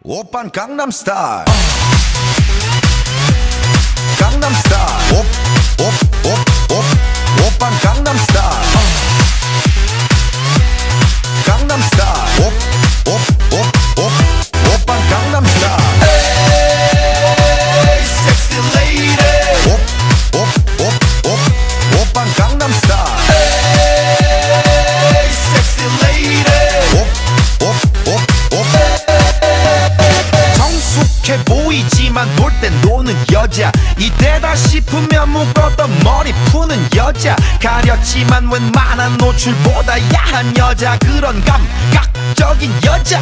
오빤 강남스타일 강남스타일 오빤 강남스타일 강남스타일 오빤 강남스타일 에이 섹시 레이디 오빤 강남스타일 에이 섹시 레이디 성숙해 보이지만 놀 땐 노는 여자 이때다 싶으면 묶었던 머리 푸는 여자 가렸지만 웬만한 노출보다 야한 여자 그런 감각적인 여자